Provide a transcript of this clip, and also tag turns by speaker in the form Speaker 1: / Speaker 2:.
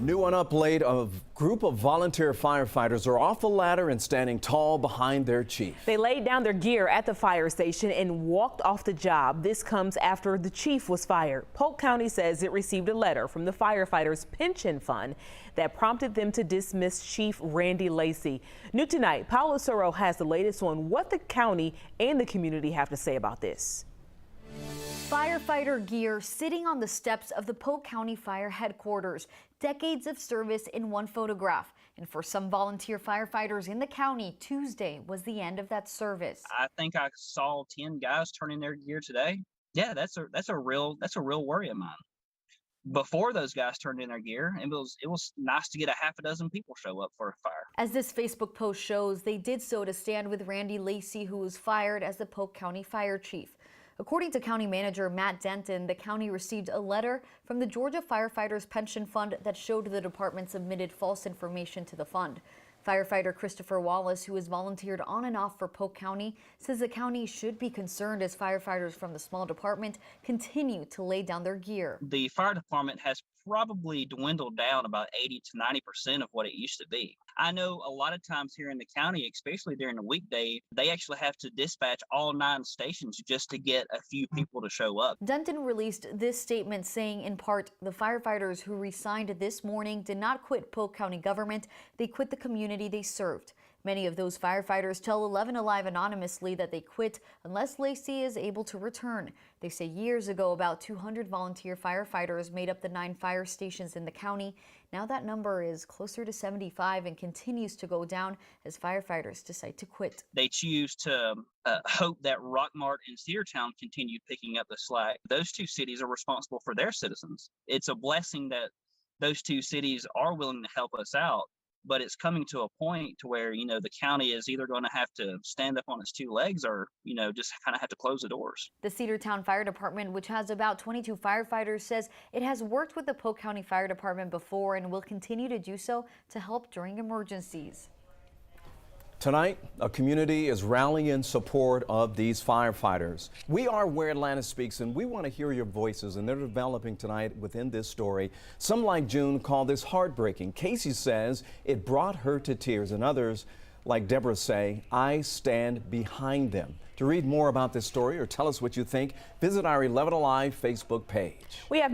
Speaker 1: New one up late, a group of volunteer firefighters are off the ladder and standing tall behind their chief.
Speaker 2: They laid down their gear at the fire station and walked off the job. This comes after the chief was fired. Polk County says it received a letter from the firefighters' pension fund that prompted them to dismiss Chief Randy Lacey. New tonight, Paolo Soro has the latest on what the county and the community have to say about this.
Speaker 3: Firefighter gear sitting on the steps of the Polk County Fire Headquarters. Decades of service in one photograph. And for some volunteer firefighters in the county, Tuesday was the end of that service.
Speaker 4: I think I saw 10 guys turn in their gear today. Yeah, that's a real worry of mine. Before those guys turned in their gear, it was nice to get a half a dozen people show up for a fire.
Speaker 3: As this Facebook post shows, they did so to stand with Randy Lacey, who was fired as the Polk County Fire Chief. According to County Manager Matt Denton, the county received a letter from the Georgia Firefighters Pension Fund that showed the department submitted false information to the fund. Firefighter Christopher Wallace, who has volunteered on and off for Polk County, says the county should be concerned as firefighters from the small department continue to lay down their gear.
Speaker 4: The fire department has probably dwindled down about 80 to 90% of what it used to be. I know a lot of times here in the county, especially during the weekday, they actually have to dispatch all 9 stations just to get a few people to show up.
Speaker 3: Denton released this statement saying, in part, the firefighters who resigned this morning did not quit Polk County government. They quit the community they served. Many of those firefighters tell 11 Alive anonymously that they quit unless Lacey is able to return. They say years ago about 200 volunteer firefighters made up the 9 fire stations in the county. Now that number is closer to 75 and continues to go down as firefighters decide to quit.
Speaker 4: They choose to hope that Rockmart and Cedartown continue picking up the slack. Those 2 cities are responsible for their citizens. It's a blessing that those 2 cities are willing to help us out. But it's coming to a point to where, the county is either going to have to stand up on its 2 legs or, just kind of have to close the doors.
Speaker 3: The Cedartown Fire Department, which has about 22 firefighters, says it has worked with the Polk County Fire Department before and will continue to do so to help during emergencies.
Speaker 1: Tonight, a community is rallying in support of these firefighters. We are Where Atlanta Speaks, and we want to hear your voices, and they're developing tonight within this story. Some, like June, call this heartbreaking. Casey says it brought her to tears, and others, like Deborah, say, I stand behind them. To read more about this story or tell us what you think, visit our 11 Alive Facebook page.
Speaker 2: We have new